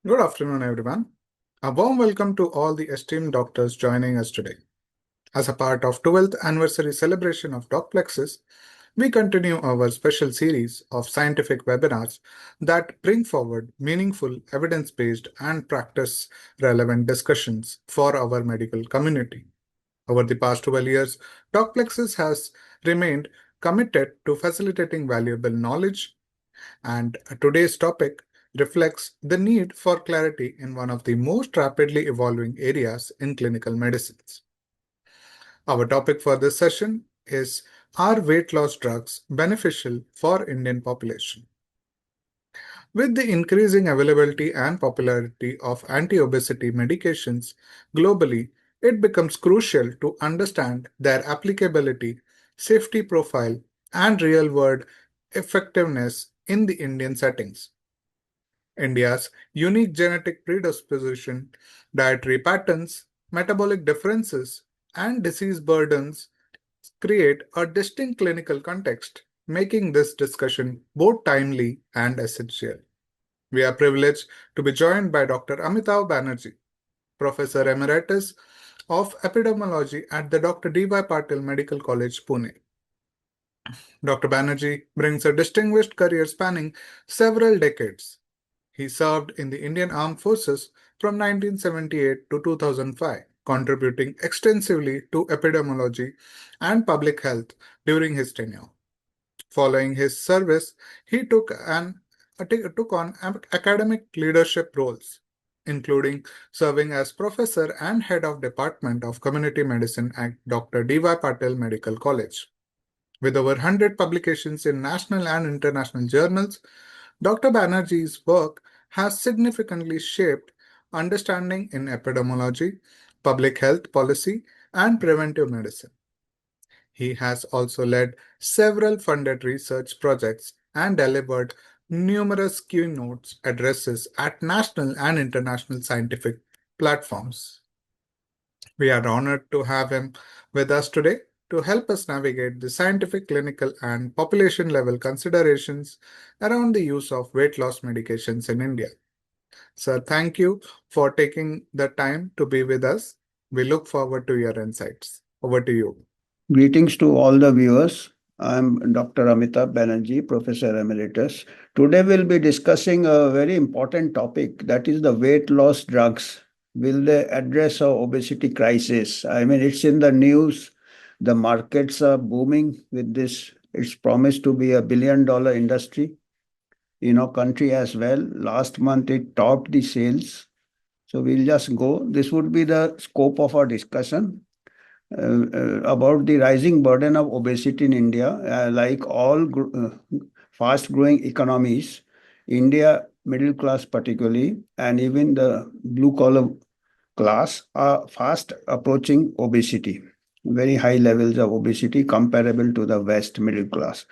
Good afternoon, everyone. A warm welcome to all the esteemed doctors joining us today. As a part of 12th anniversary celebration of Docplexus, we continue our special series of scientific webinars that bring forward meaningful, evidence-based and practice-relevant discussions for our medical community. Over the past 12 years, Docplexus has remained committed to facilitating valuable knowledge, and today's topic reflects the need for clarity in one of the most rapidly evolving areas in clinical medicines. Our topic for this session is: Are weight loss drugs beneficial for Indian population? With the increasing availability and popularity of anti-obesity medications globally, it becomes crucial to understand their applicability, safety profile, and real-world effectiveness in the Indian settings. India's unique genetic predisposition, dietary patterns, metabolic differences, and disease burdens create a distinct clinical context, making this discussion both timely and essential. We are privileged to be joined by Dr. Amitav Banerjee, Professor Emeritus of Epidemiology at the Dr. D.Y. Patil Medical College, Pune. Dr. Banerjee brings a distinguished career spanning several decades. He served in the Indian Armed Forces from 1978 to 2005, contributing extensively to epidemiology and public health during his tenure. Following his service, he took on academic leadership roles, including serving as professor and head of Department of Community Medicine at Dr. D.Y. Patil Medical College. With over 100 publications in national and international journals, Dr. Banerjee's work has significantly shaped understanding in epidemiology, public health policy, and preventive medicine. He has also led several funded research projects and delivered numerous keynote addresses at national and international scientific platforms. We are honored to have him with us today to help us navigate the scientific, clinical, and population level considerations around the use of weight loss medications in India. Sir, thank you for taking the time to be with us. We look forward to your insights. Over to you. Greetings to all the viewers. I'm Dr. Amitabh Banerjee, Professor Emeritus. Today we'll be discussing a very important topic, that is the weight loss drugs. Will they address our obesity crisis? I mean, it's in the news. The markets are booming with this. It's promised to be $1 billion industry in our country as well. Last month it topped the sales. So we'll just go. This would be the scope of our discussion. About the rising burden of obesity in India. Like all fast-growing economies, India, middle class particularly, and even the blue-collar class are fast approaching obesity, very high levels of obesity comparable to the West middle class.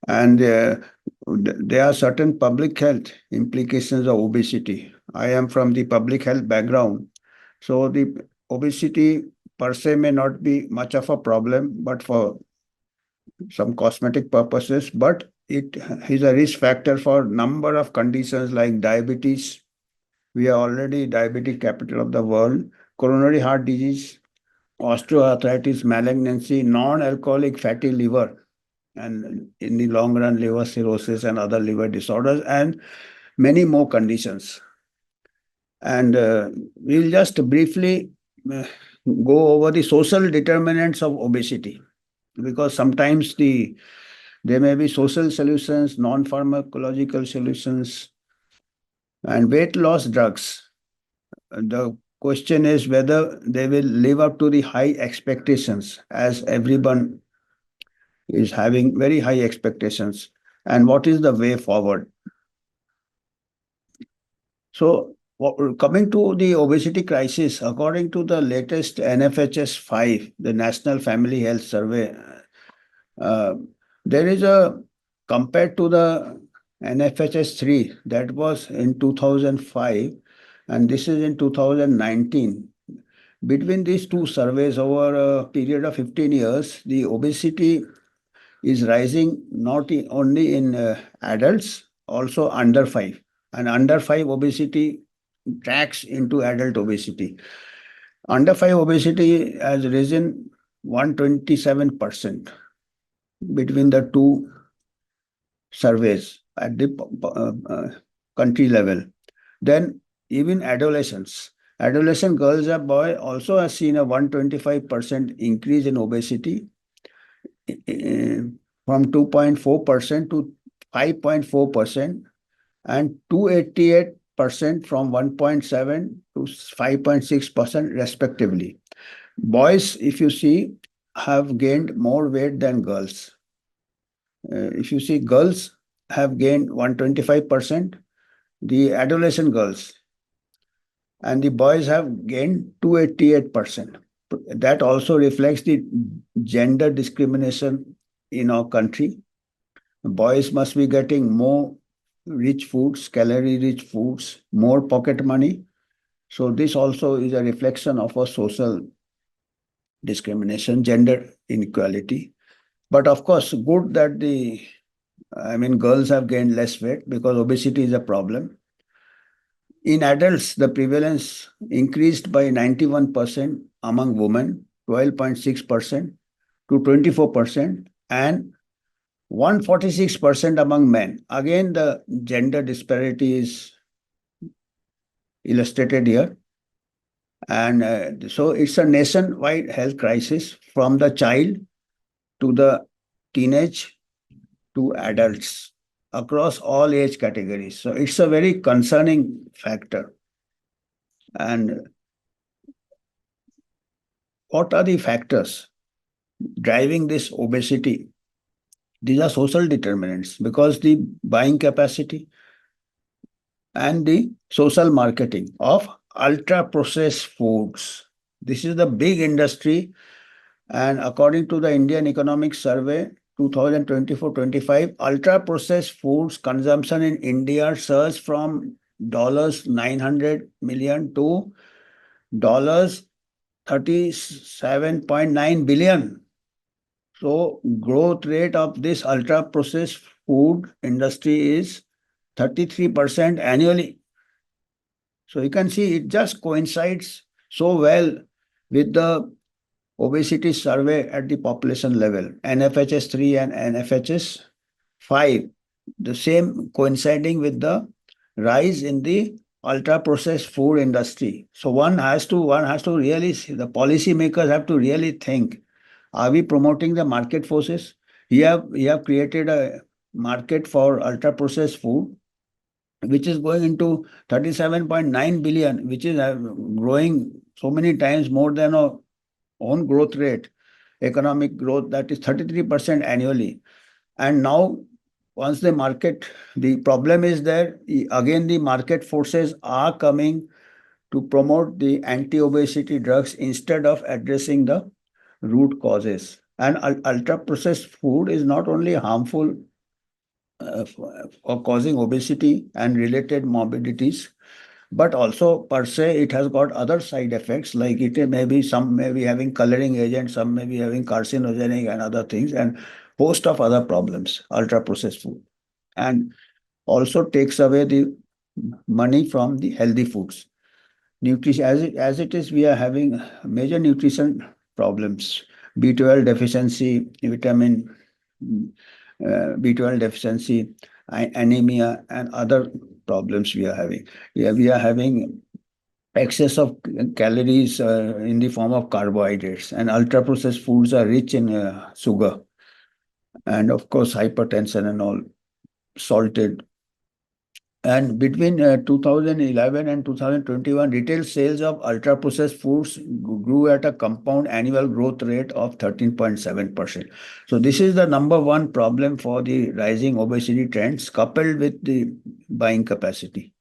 And there are certain public health implications of obesity. I am from the public health background. So the obesity per se may not be much of a problem, but for some cosmetic purposes, but it is a risk factor for number of conditions like diabetes. We are already diabetic capital of the world, coronary heart disease, osteoarthritis, malignancy, non-alcoholic fatty liver, and in the long run, liver cirrhosis and other liver disorders, and many more conditions. And we'll just briefly go over the social determinants of obesity, because sometimes there may be social solutions, non-pharmacological solutions, and weight loss drugs. The question is whether they will live up to the high expectations, as everyone is having very high expectations, and what is the way forward. So coming to the obesity crisis, according to the latest NFHS 5, the National Family Health Survey, there is compared to the NFHS 3, that was in 2005, and this is in 2019. Between these two surveys over a period of 15 years, the obesity is rising not only in adults, also under 5. And under 5 obesity tracks into adult obesity. Under 5 obesity has risen 127% between the two surveys at the country level. Then even adolescents. Adolescent girls and boys also have seen a 125% increase in obesity from 2.4% to 5.4% and 288% from 1.7 to 5.6% respectively. Boys, if you see, have gained more weight than girls. If you see, girls have gained 125%, the adolescent girls, and the boys have gained 288%. That also reflects the gender discrimination in our country. Boys must be getting more rich foods, calorie rich foods, more pocket money. So this also is a reflection of a social discrimination, gender inequality. But of course, good that girls have gained less weight because obesity is a problem. In adults, the prevalence increased by 91% among women, 12.6% to 24%, and 146% among men. Again, the gender disparity is illustrated here. And so it's a nationwide health crisis from the child to the teenage to adults across all age categories. So it's a very concerning factor. And what are the factors driving this obesity? These are social determinants because the buying capacity and the social marketing of ultra processed foods. This is the big industry. And according to the Indian Economic Survey 2024-25, ultra processed foods consumption in India surged from $900 million to $37.9 billion. So growth rate of this ultra processed food industry is 33% annually. So you can see it just coincides so well with the obesity survey at the population level, NFHS 3 and NFHS 5, the same coinciding with the rise in the ultra processed food industry. So one has to really see, the policymakers have to really think, are we promoting the market forces? We have created a market for ultra processed food which is going into 37.9 billion, which is growing so many times more than our own growth rate, economic growth, that is 33% annually. And now, once the problem is there, again, the market forces are coming to promote the anti-obesity drugs instead of addressing the root causes. And ultra-processed food is not only harmful for causing obesity and related morbidities, but also per se it has got other side effects, like some may be having coloring agents, some may be having carcinogenic and other things, and host of other problems, ultra processed food, and also takes away the money from the healthy foods. Nutrition, as it is, we are having major nutrition problems, B12 deficiency, vitamin B12 deficiency, anemia, and other problems we are having. Yeah, we are having excess of calories in the form of carbohydrates, and ultra processed foods are rich in sugar, and of course hypertension and all, salted. And between 2011 and 2021, retail sales of ultra processed foods grew at a compound annual growth rate of 13.7%. So this is the number one problem for the rising obesity trends, coupled with the buying capacity.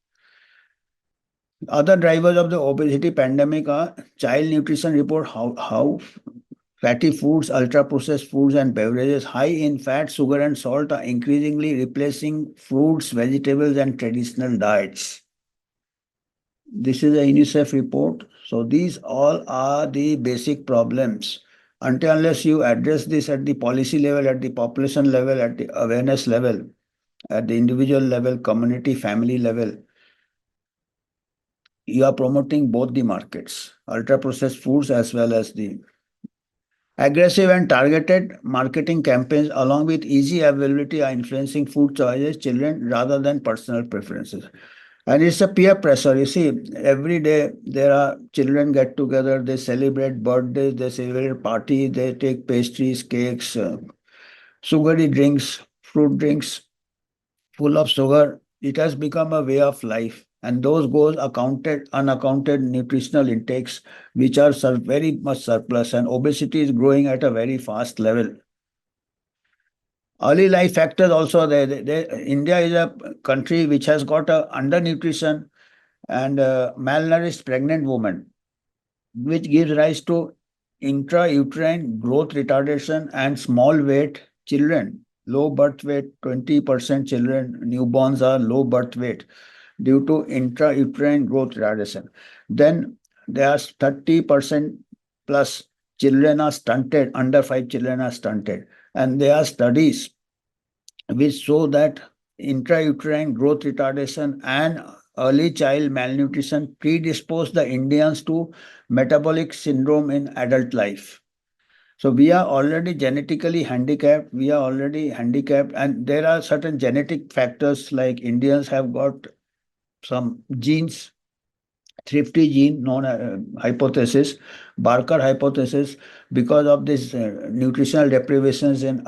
Other drivers of the obesity pandemic are child nutrition report, how fatty foods, ultra-processed foods, and beverages high in fat, sugar, and salt are increasingly replacing fruits, vegetables, and traditional diets. This is a UNICEF report. So these all are the basic problems. Unless you address this at the policy level, at the population level, at the awareness level, at the individual level, community, family level, you are promoting both the markets, ultra processed foods as well as the aggressive and targeted marketing campaigns, along with easy availability, are influencing food choices children rather than personal preferences. And it's a peer pressure. You see, every day there are children get together, they celebrate birthdays, they celebrate parties, they take pastries, cakes, sugary drinks, fruit drinks full of sugar. It has become a way of life. And those goes accounted, unaccounted nutritional intakes, which are very much surplus, and obesity is growing at a very fast level. Early life factors also there. India is a country which has got a undernutrition and malnourished pregnant woman, which gives rise to intrauterine growth retardation and small weight children. Low birth weight, 20% children, newborns are low birth weight due to intrauterine growth retardation. Then there are 30% plus children are stunted, under 5 children are stunted. And there are studies which show that intrauterine growth retardation and early child malnutrition predispose the Indians to metabolic syndrome in adult life. So we are already genetically handicapped. We are already handicapped, and there are certain genetic factors like Indians have got some genes, thrifty gene known hypothesis, Barker hypothesis, because of this nutritional deprivations in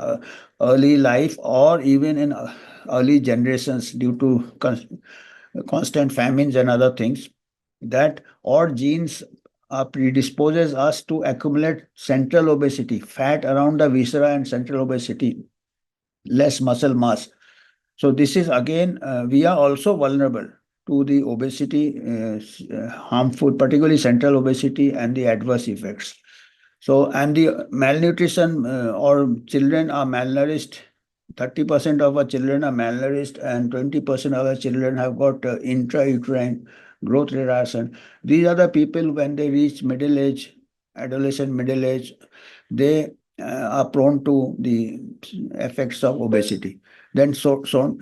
early life or even in early generations due to constant famines and other things, that our genes predisposes us to accumulate central obesity, fat around the viscera and central obesity, less muscle mass. So this is again, we are also vulnerable to the obesity, harmful, particularly central obesity and the adverse effects. So, and the malnutrition or children are malnourished. 30% of our children are malnourished, and 20% of our children have got intrauterine growth retardation. These are the people when they reach middle age, adolescent, middle age, they are prone to the effects of obesity. Then social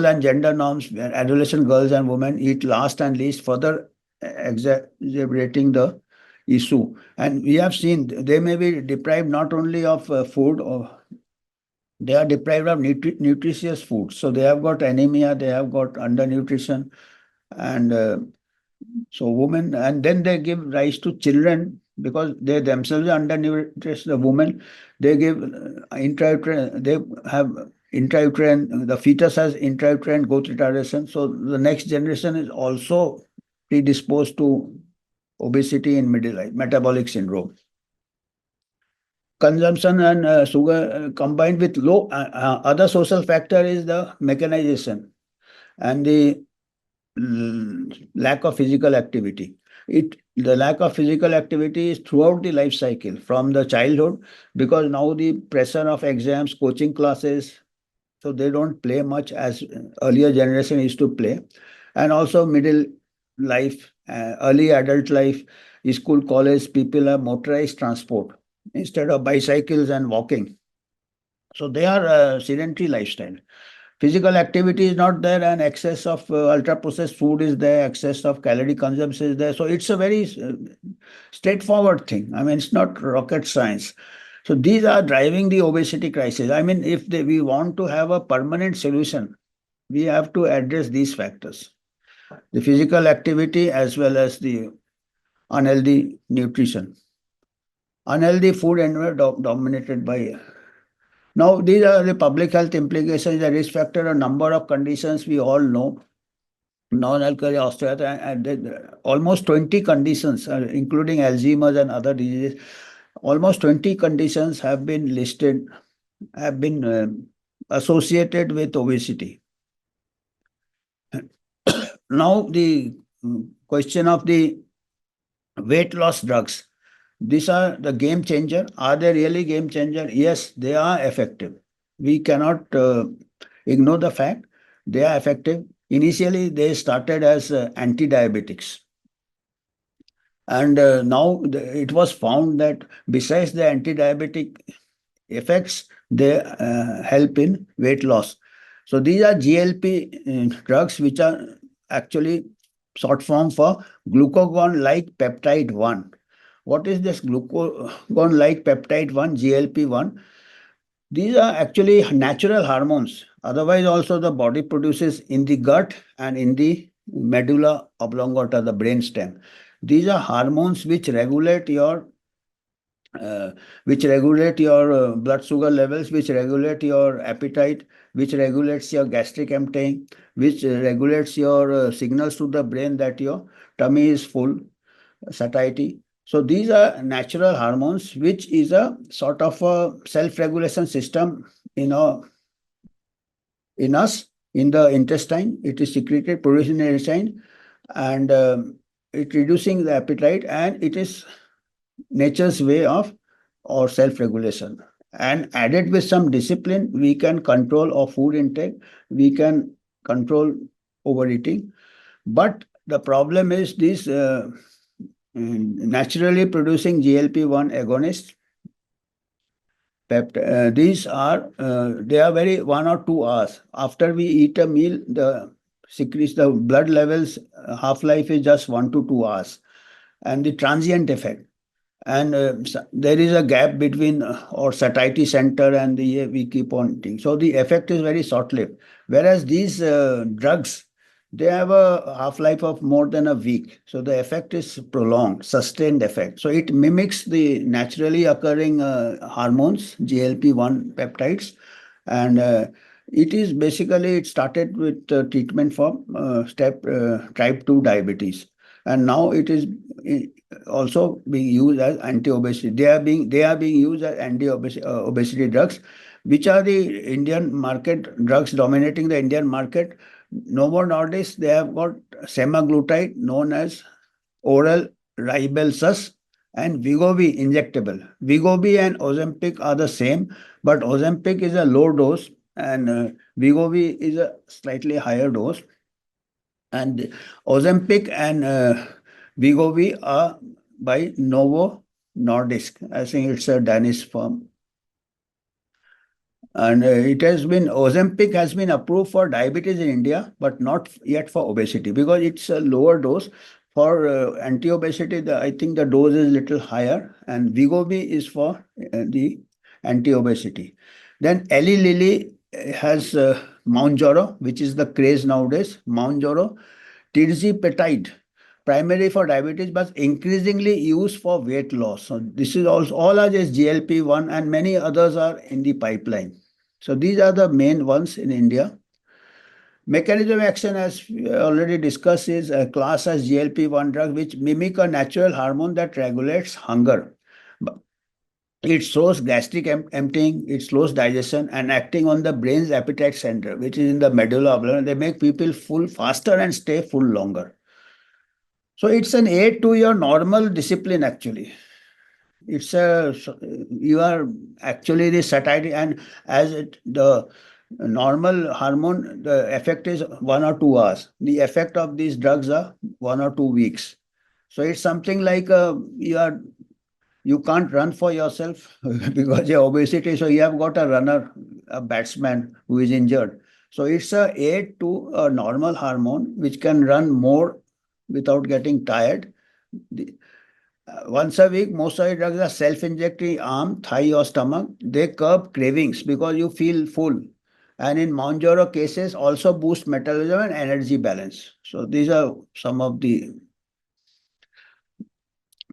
and gender norms, where adolescent girls and women eat last and least, further exacerbating the issue. And we have seen they may be deprived not only of food, or they are deprived of nutritious food. So they have got anemia, they have got undernutrition, and so women, and then they give rise to children because they themselves are undernourished. The woman, they give intrauterine, they have intrauterine, the fetus has intrauterine growth retardation. So the next generation is also predisposed to obesity in middle life, metabolic syndrome. Consumption and sugar combined with low other social factor is the mechanization and the lack of physical activity. The lack of physical activity is throughout the life cycle from the childhood, because now the pressure of exams, coaching classes, so they don't play much as earlier generation used to play, and also middle life, early adult life, school, college, people have motorized transport instead of bicycles and walking. So they are sedentary lifestyle. Physical activity is not there, and excess of ultra processed food is there, excess of calorie consumption is there. So it's a very straightforward thing. I mean, it's not rocket science. So these are driving the obesity crisis. I mean, if we want to have a permanent solution, we have to address these factors: the physical activity as well as the unhealthy nutrition. Unhealthy food environment dominated by. Now, these are the public health implications, the risk factor, a number of conditions we all know. Non-alcoholic osteoarthritis, and almost 20 conditions, including Alzheimer's and other diseases. Almost 20 conditions have been listed, have been associated with obesity. Now, the question of the weight loss drugs. These are the game changer. Are they really game changer? Yes, they are effective. We cannot ignore the fact they are effective. Initially, they started as anti-diabetics. And now it was found that besides the anti-diabetic effects, they help in weight loss. So these are GLP drugs, which are actually short form for glucagon-like peptide 1. What is this glucagon-like peptide 1, GLP-1? These are actually natural hormones. Otherwise, also the body produces in the gut and in the medulla oblongata, the brainstem. These are hormones uh, which regulate your blood sugar levels, which regulate your appetite, which regulates your gastric emptying, which regulates your signals to the brain that your tummy is full, satiety. So these are natural hormones, which is a sort of a self-regulation system in our, in us, in the intestine. It is secreted, produced in the intestine, and it reducing the appetite, and it is nature's way of or self-regulation. And added with some discipline, we can control our food intake, we can control overeating. But the problem is these naturally producing GLP-1 agonists. These are they are very 1 or 2 hours after we eat a meal. The secretes the blood levels half life is just 1 to 2 hours, and the transient effect. And there is a gap between or satiety center and the we keep on eating. So the effect is very short lived. Whereas these drugs, they have a half life of more than a week. So the effect is prolonged, sustained effect. So it mimics the naturally occurring hormones, GLP-1 peptides, and it is basically it started with treatment for step type 2 diabetes, and now it is also being used as anti-obesity. They are being used as anti-obesity obesity drugs, which are the Indian market drugs dominating the Indian market. Novo Nordisk, they have got semaglutide known as oral Ribelsus and Wegovy injectable. Wegovy and Ozempic are the same, but Ozempic is a low dose and Wegovy is a slightly higher dose. And Ozempic and Wegovy are by Novo Nordisk. I think it's a Danish firm. And Ozempic has been approved for diabetes in India, but not yet for obesity because it's a lower dose. For anti-obesity, I think the dose is little higher, and Wegovy is for the anti-obesity. Then Eli Lilly has Mounjaro, which is the craze nowadays. Mounjaro, tirzepatide, primarily for diabetes, but increasingly used for weight loss. So this is also all are just GLP-1, and many others are in the pipeline. So these are the main ones in India. Mechanism of action, as we already discussed, is a class as GLP-1 drug, which mimic a natural hormone that regulates hunger. It slows gastric emptying, it slows digestion, and acting on the brain's appetite center, which is in the medulla oblongata. They make people full faster and stay full longer. So it's an aid to your normal discipline actually. It's a you are actually the satiety, and as the normal hormone, the effect is 1 or 2 hours. The effect of these drugs are 1 or 2 weeks. So it's something like you can't run for yourself because your obesity. So you have got a runner, a batsman who is injured. So it's a aid to a normal hormone which can run more without getting tired. Once a week, most of the drugs are self-injecting arm, thigh, or stomach. They curb cravings because you feel full. And in Mounjaro cases, also boost metabolism and energy balance. So these are some of the.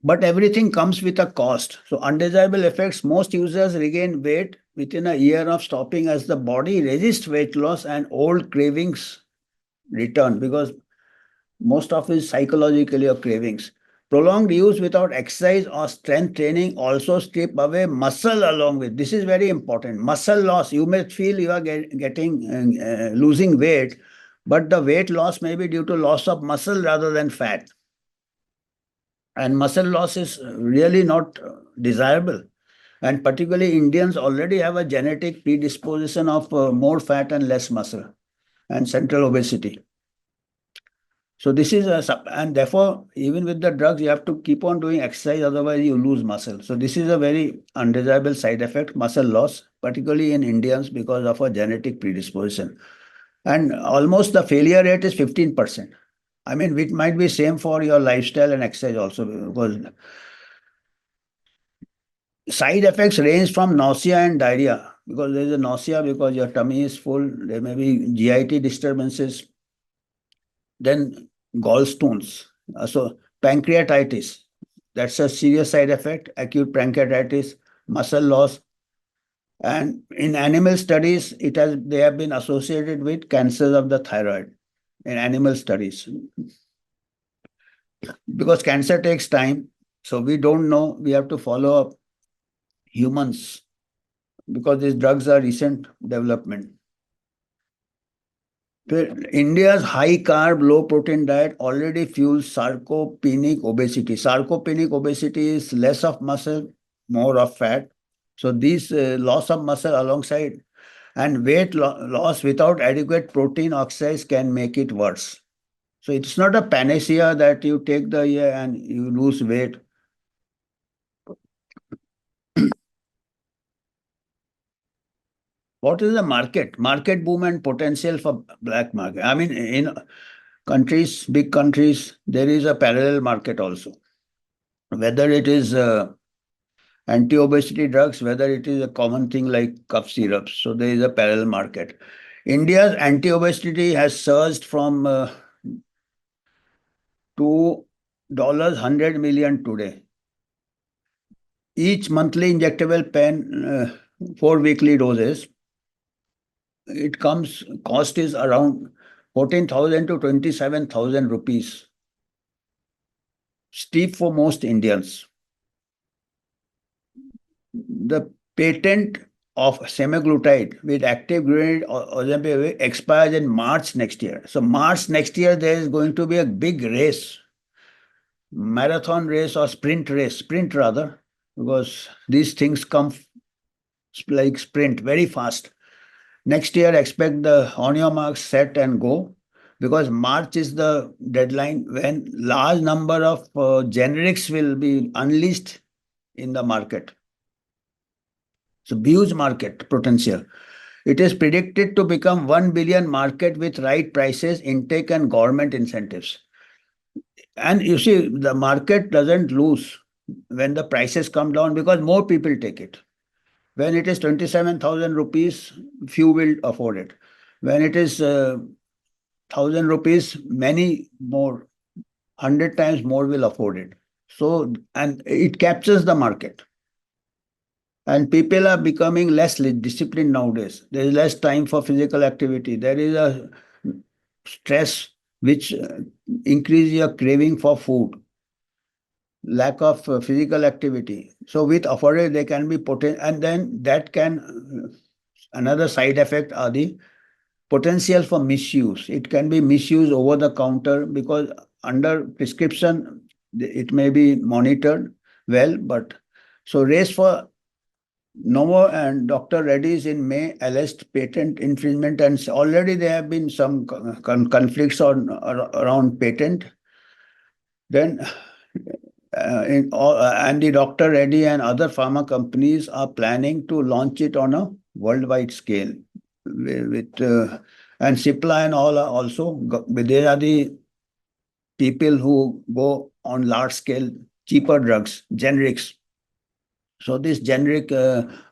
But everything comes with a cost. So undesirable effects, most users regain weight within a year of stopping as the body resists weight loss and old cravings return because most of it is psychologically of cravings. Prolonged use without exercise or strength training also strip away muscle along with. This is very important. Muscle loss. You may feel you are getting losing weight, but the weight loss may be due to loss of muscle rather than fat. And muscle loss is really not desirable. And particularly Indians already have a genetic predisposition of more fat and less muscle and central obesity. So this is and therefore, even with the drugs, you have to keep on doing exercise, otherwise you lose muscle. So this is a very undesirable side effect, muscle loss, particularly in Indians because of a genetic predisposition. And almost the failure rate is 15%. I mean, it might be same for your lifestyle and exercise also, because side effects range from nausea and diarrhea, because there is a nausea because your tummy is full. There may be GIT disturbances, then gallstones. So pancreatitis, that's a serious side effect, acute pancreatitis, muscle loss. And in animal studies, they have been associated with cancers of the thyroid in animal studies. Because cancer takes time, so we don't know. We have to follow up humans because these drugs are recent development. India's high carb, low protein diet already fuels sarcopenic obesity. Sarcopenic obesity is less of muscle, more of fat. So these loss of muscle alongside and loss without adequate protein oxides can make it worse. So it's not a panacea that you take the year and you lose weight. What is the market? Market boom and potential for black market. I mean, in countries, big countries, there is a parallel market also. Whether it is anti-obesity drugs, whether it is a common thing like cough syrups. So there is a parallel market. India's anti-obesity has surged from to $100 million today. Each monthly injectable pen, 4 weekly doses, cost is around 14,000 to 27,000 rupees. Steep for most Indians. The patent of semaglutide with active ingredient Ozempic expires in March next year. So March next year, there is going to be a big race, marathon race or sprint rather, because these things come like sprint very fast. Next year, expect the on your marks, set and go, because March is the deadline when large number of generics will be unleashed in the market. So huge market potential. It is predicted to become 1 billion market with right prices, intake and government incentives. And you see, the market doesn't lose when the prices come down because more people take it. When it is 27,000 rupees, few will afford it. When it is 1,000 rupees, many more, 100 times more will afford it. So, and it captures the market. And people are becoming less disciplined nowadays. There is less time for physical activity. There is a stress which increase your craving for food, lack of physical activity. So with affordable, they can be potent, and then that can another side effect are the potential for misuse. It can be misused over the counter because under prescription it may be monitored well, but so race for Novo and Dr. Reddy's in May alleged patent infringement, and already there have been some conflicts around patent. Then, and the Dr. Reddy and other pharma companies are planning to launch it on a worldwide scale. And Cipla and all are also, they are the people who go on large scale, cheaper drugs, generics. So this generic,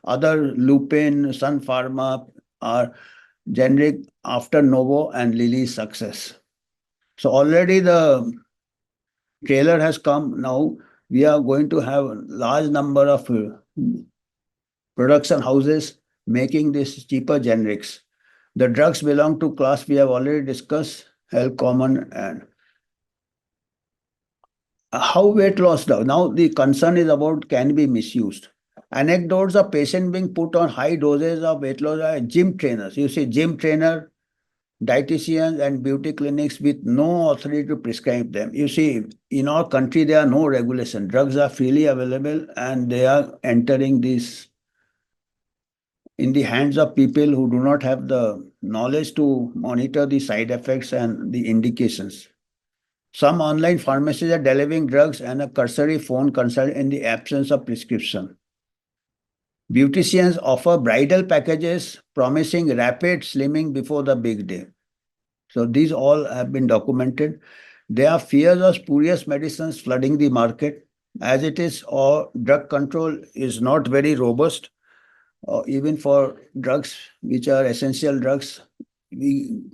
other Lupin, Sun Pharma are generic after Novo and Lilly's success. So already the trailer has come. Now we are going to have a large number of production houses making these cheaper generics. The drugs belong to class we have already discussed, health common and how weight loss now. Now the concern is about can be misused. Anecdotes of patient being put on high doses of weight loss are gym trainers. You see, gym trainer, dietitians, and beauty clinics with no authority to prescribe them. You see, in our country, there are no regulation. Drugs are freely available and they are entering this in the hands of people who do not have the knowledge to monitor the side effects and the indications. Some online pharmacies are delivering drugs and a cursory phone consult in the absence of prescription. Beauticians offer bridal packages promising rapid slimming before the big day. So these all have been documented. There are fears of spurious medicines flooding the market. As it is, or drug control is not very robust, even for drugs which are essential drugs.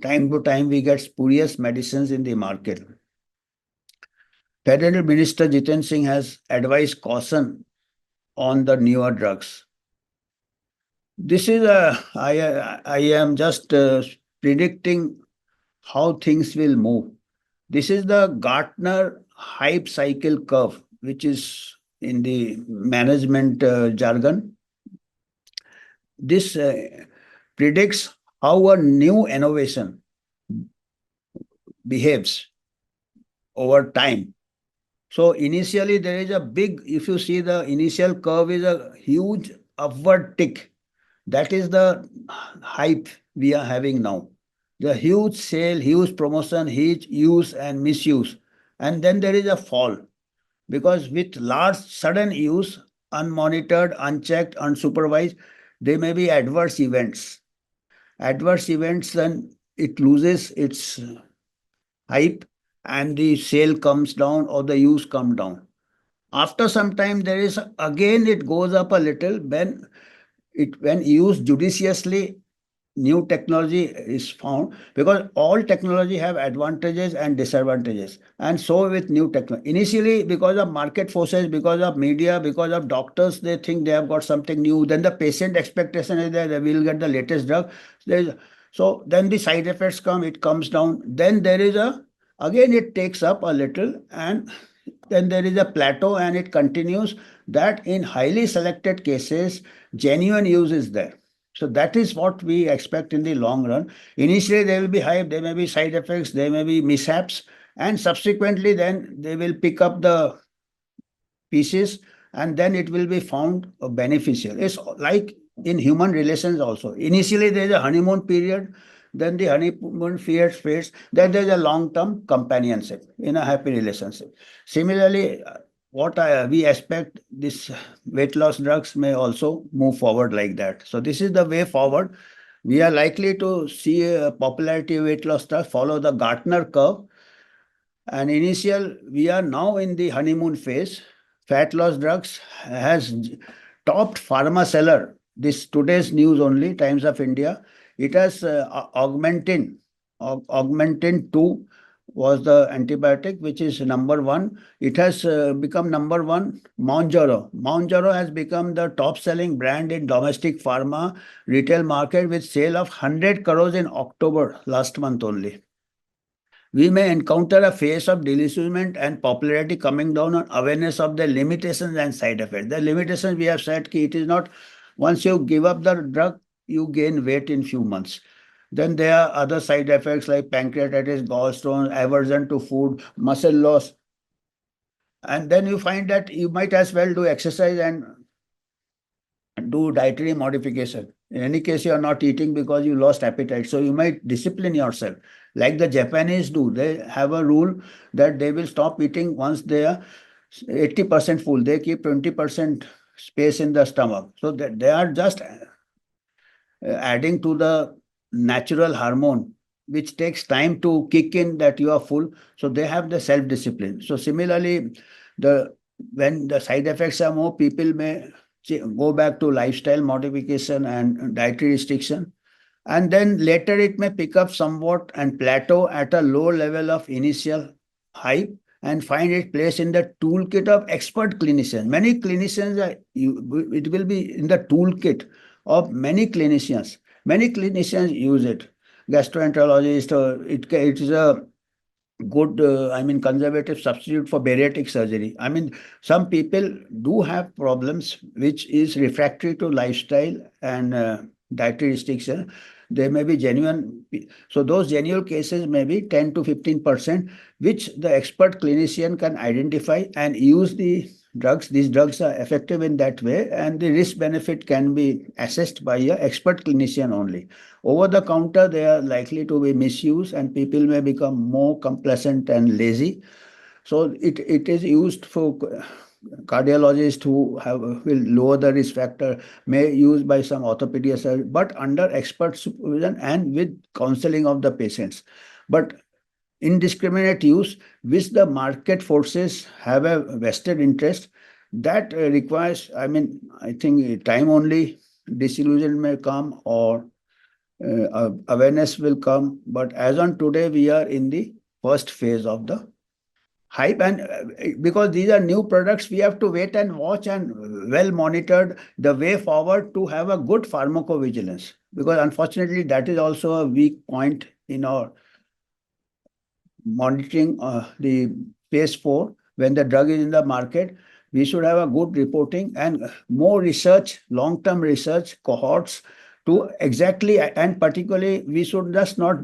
Time to time we get spurious medicines in the market. Federal Minister Jiten Singh has advised caution on the newer drugs. This is I am just predicting how things will move. This is the Gartner hype cycle curve, which is in the management jargon. This predicts how a new innovation behaves over time. So initially there is a big, if you see the initial curve is a huge upward tick. That is the hype we are having now. The huge sale, huge promotion, huge use and misuse. And then there is a fall because with large sudden use, unmonitored, unchecked, unsupervised, there may be adverse events. Adverse events, then it loses its hype and the sale comes down or the use come down. After some time, there is again it goes up a little when used judiciously, new technology is found because all technology have advantages and disadvantages, and so with new technology initially because of market forces, because of media, because of doctors, they think they have got something new, then the patient expectation is that they will get the latest drug. So then the side effects come, it comes down, then there is a again it takes up a little, and then there is a plateau and it continues. That in highly selected cases genuine use is there. So that is what we expect in the long run. Initially, there will be hype, there may be side effects, there may be mishaps, and subsequently, then they will pick up the pieces and then it will be found beneficial. It's like in human relations also. Initially, there is a honeymoon period, then the honeymoon period fades, then there is a long term companionship in a happy relationship. Similarly, we expect this weight loss drugs may also move forward like that. So, this is the way forward. We are likely to see a popularity weight loss drugs follow the Gartner curve, and initial, we are now in the honeymoon phase. Fat loss drugs has topped pharma seller. This today's news only, Times of India. It has Augmentin 2 was the antibiotic, which is number one. It has become number one. Mounjaro has become the top selling brand in domestic pharma retail market with sale of 100 crores in October last month only. We may encounter a phase of disillusionment and popularity coming down on awareness of the limitations and side effects. The limitations we have said ki it is not once you give up the drug, you gain weight in few months. Then there are other side effects like pancreatitis, gallstones, aversion to food, muscle loss. And then you find that you might as well do exercise and do dietary modification. In any case, you are not eating because you lost appetite. So you might discipline yourself. Like the Japanese do. They have a rule that they will stop eating once they are 80% full. They keep 20% space in the stomach. So that they are just adding to the natural hormone, which takes time to kick in that you are full. So they have the self-discipline. So similarly, the when the side effects are more, people may go back to lifestyle modification and dietary restriction. And then later it may pick up somewhat and plateau at a low level of initial hype and find its place in the toolkit of expert clinicians. Many clinicians it will be in the toolkit of many clinicians. Many clinicians use it. Gastroenterologist, it is a good, conservative substitute for bariatric surgery. I mean, some people do have problems which is refractory to lifestyle and dietary restriction. There may be genuine, so those genuine cases may be 10 to 15%, which the expert clinician can identify and use the drugs. These drugs are effective in that way, and the risk benefit can be assessed by a expert clinician only. Over the counter, they are likely to be misused and people may become more complacent and lazy. So it is used for cardiologists who will lower the risk factor, may use by some orthopedic, but under expert supervision and with counseling of the patients. But indiscriminate use, which the market forces have a vested interest, that requires, I mean, I think time only disillusion may come, or awareness will come. But as on today, we are in the first phase of the hype, and because these are new products, we have to wait and watch and well monitored the way forward to have a good pharmacovigilance, because unfortunately that is also a weak point in our monitoring the phase 4. When the drug is in the market, we should have a good reporting and more research, long-term research cohorts to exactly, and particularly we should just not,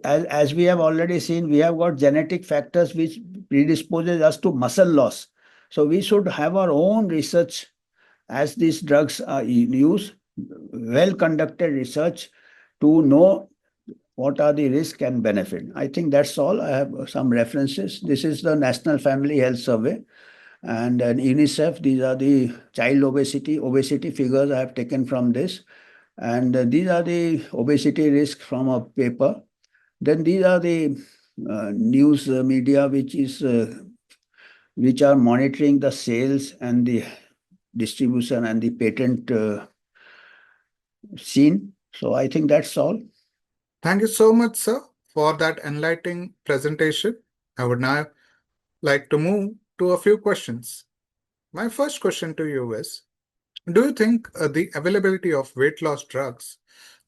as we have already seen, we have got genetic factors which predisposes us to muscle loss. So we should have our own research as these drugs are used, well conducted research to know what are the risk and benefit. I think that's all. I have some references. This is the National Family Health Survey and UNICEF. These are the child obesity figures I have taken from this. And these are the obesity risk from a paper. Then these are the news media which are monitoring the sales and the distribution and the patent scene. So I think that's all. Thank you so much, sir, for that enlightening presentation. I would now like to move to a few questions. My first question to you is, do you think the availability of weight loss drugs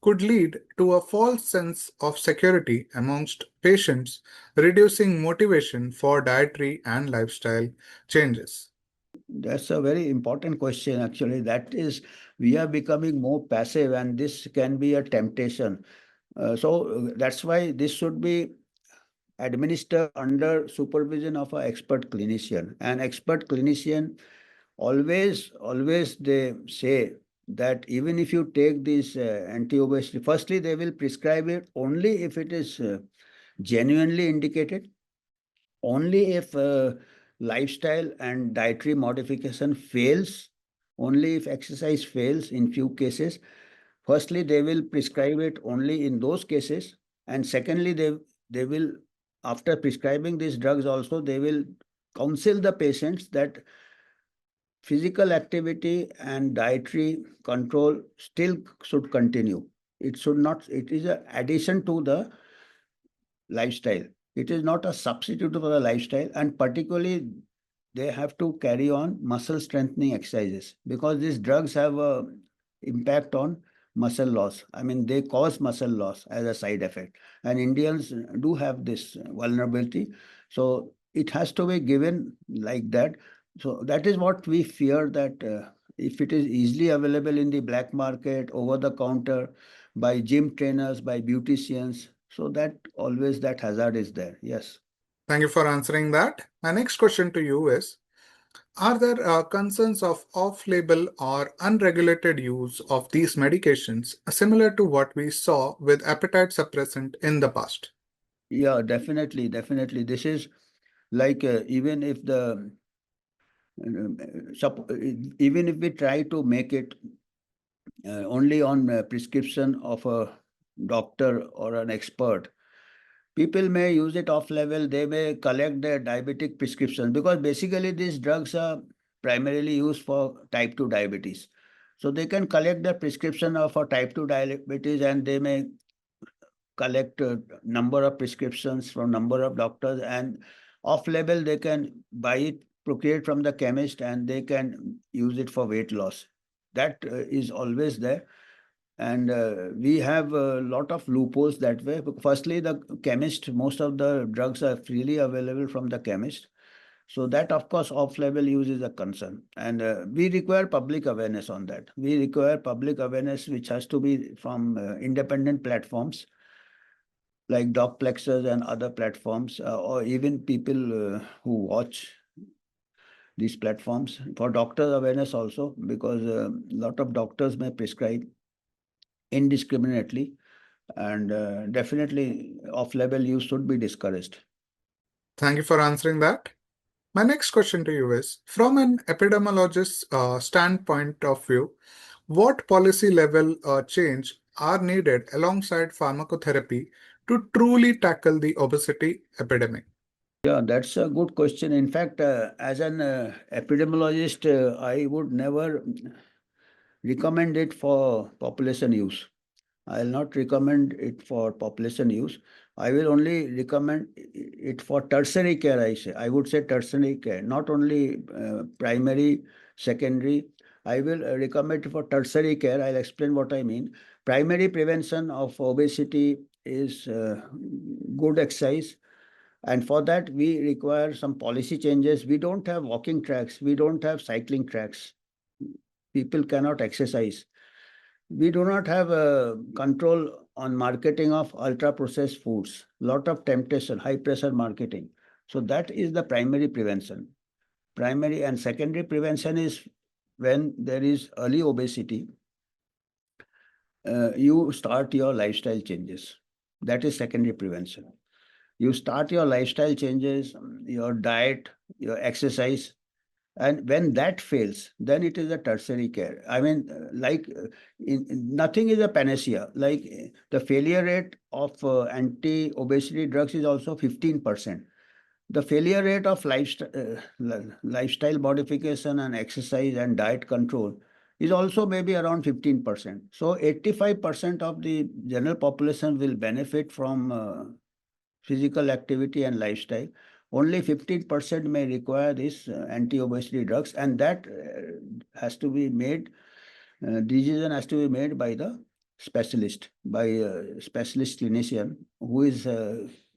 could lead to a false sense of security amongst patients, reducing motivation for dietary and lifestyle changes? That's a very important question, actually. That is, we are becoming more passive, and this can be a temptation. That's why this should be administered under supervision of an expert clinician. An expert clinician always they say that even if you take this anti-obesity, firstly, they will prescribe it only if it is genuinely indicated, only if lifestyle and dietary modification fails, only if exercise fails in few cases. Firstly, they will prescribe it only in those cases, and secondly, they will, after prescribing these drugs also, they will counsel the patients that physical activity and dietary control still should continue. It should not, it is an addition to the lifestyle. It is not a substitute for the lifestyle, and particularly they have to carry on muscle strengthening exercises, because these drugs have a impact on muscle loss. I mean, they cause muscle loss as a side effect, and Indians do have this vulnerability. So it has to be given like that. So that is what we fear, that if it is easily available in the black market, over the counter, by gym trainers, by beauticians, so that always that hazard is there. Yes. Thank you for answering that. My next question to you is, are there concerns of off-label or unregulated use of these medications similar to what we saw with appetite suppressant in the past? Yeah, definitely, definitely. This is like even if we try to make it only on prescription of a doctor or an expert, people may use it off level. They may collect their diabetic prescriptions, because basically these drugs are primarily used for type 2 diabetes. So they can collect the prescription of a type 2 diabetes, and they may collect a number of prescriptions from number of doctors, and off label they can buy it, procure it from the chemist, and they can use it for weight loss. That is always there. And we have a lot of loopholes that way. Firstly, the chemist, most of the drugs are freely available from the chemist. So that, of course, off-label use is a concern. And we require public awareness on that. We require public awareness, which has to be from independent platforms like Docplexus and other platforms, or even people who watch these platforms. For doctors' awareness also, because a lot of doctors may prescribe indiscriminately, and definitely off-label use should be discouraged. Thank you for answering that. My next question to you is, from an epidemiologist's standpoint of view, what policy level change are needed alongside pharmacotherapy to truly tackle the obesity epidemic? Yeah, that's a good question. In fact, as an epidemiologist, I would never recommend it for population use. I'll not recommend it for population use. I will only recommend it for tertiary care, I say. I would say tertiary care, not only primary, secondary. I will recommend it for tertiary care. I'll explain what I mean. Primary prevention of obesity is good exercise. And for that, we require some policy changes. We don't have walking tracks. We don't have cycling tracks. People cannot exercise. We do not have control on marketing of ultra processed foods. Lot of temptation, high pressure marketing. So that is the primary prevention. Primary and secondary prevention is when there is early obesity, you start your lifestyle changes. That is secondary prevention. You start your lifestyle changes, your diet, your exercise, and when that fails, then it is a tertiary care. I mean, nothing is a panacea. Like the failure rate of anti-obesity drugs is also 15%. The failure rate of lifestyle modification and exercise and diet control is also maybe around 15%. So 85% of the general population will benefit from physical activity and lifestyle. Only 15% may require these anti-obesity drugs, and that has to be made, decision has to be made by the specialist, by a specialist clinician who is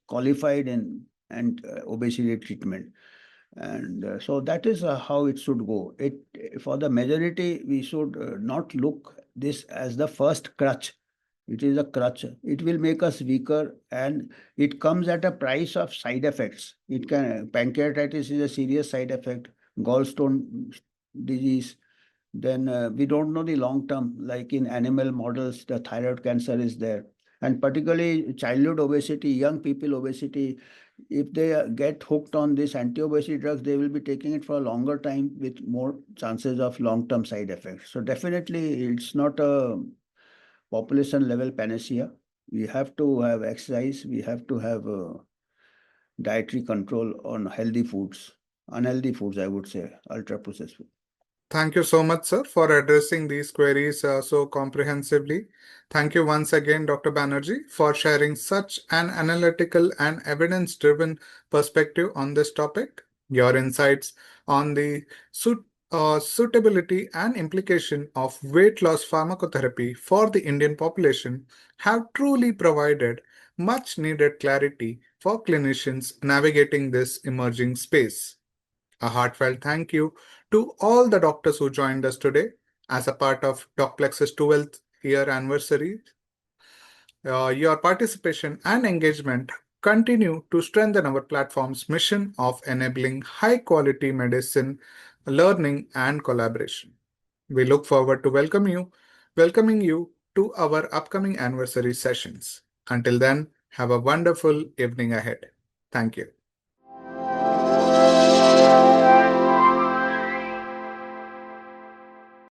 qualified in and obesity treatment. And so that is how it should go. It for the majority, we should not look this as the first crutch. It is a crutch. It will make us weaker, and it comes at a price of side effects. It can pancreatitis is a serious side effect, gallstone disease. Then we don't know the long term, like in animal models, the thyroid cancer is there. And particularly childhood obesity, young people obesity, if they get hooked on this anti-obesity drugs, they will be taking it for a longer time with more chances of long-term side effects. So definitely it's not a population level panacea. We have to have exercise, we have to have dietary control on healthy foods, unhealthy foods, I would say, ultra processed food. Thank you so much, sir, for addressing these queries so comprehensively. Thank you once again, Dr. Banerjee, for sharing such an analytical and evidence-driven perspective on this topic. Your insights on the suitability and implication of weight loss pharmacotherapy for the Indian population have truly provided much needed clarity for clinicians navigating this emerging space. A heartfelt thank you to all the doctors who joined us today as a part of Docplexus 12th year anniversary. Your participation and engagement continue to strengthen our platform's mission of enabling high quality medicine, learning, and collaboration. We look forward to welcoming you to our upcoming anniversary sessions. Until then, have a wonderful evening ahead. Thank you.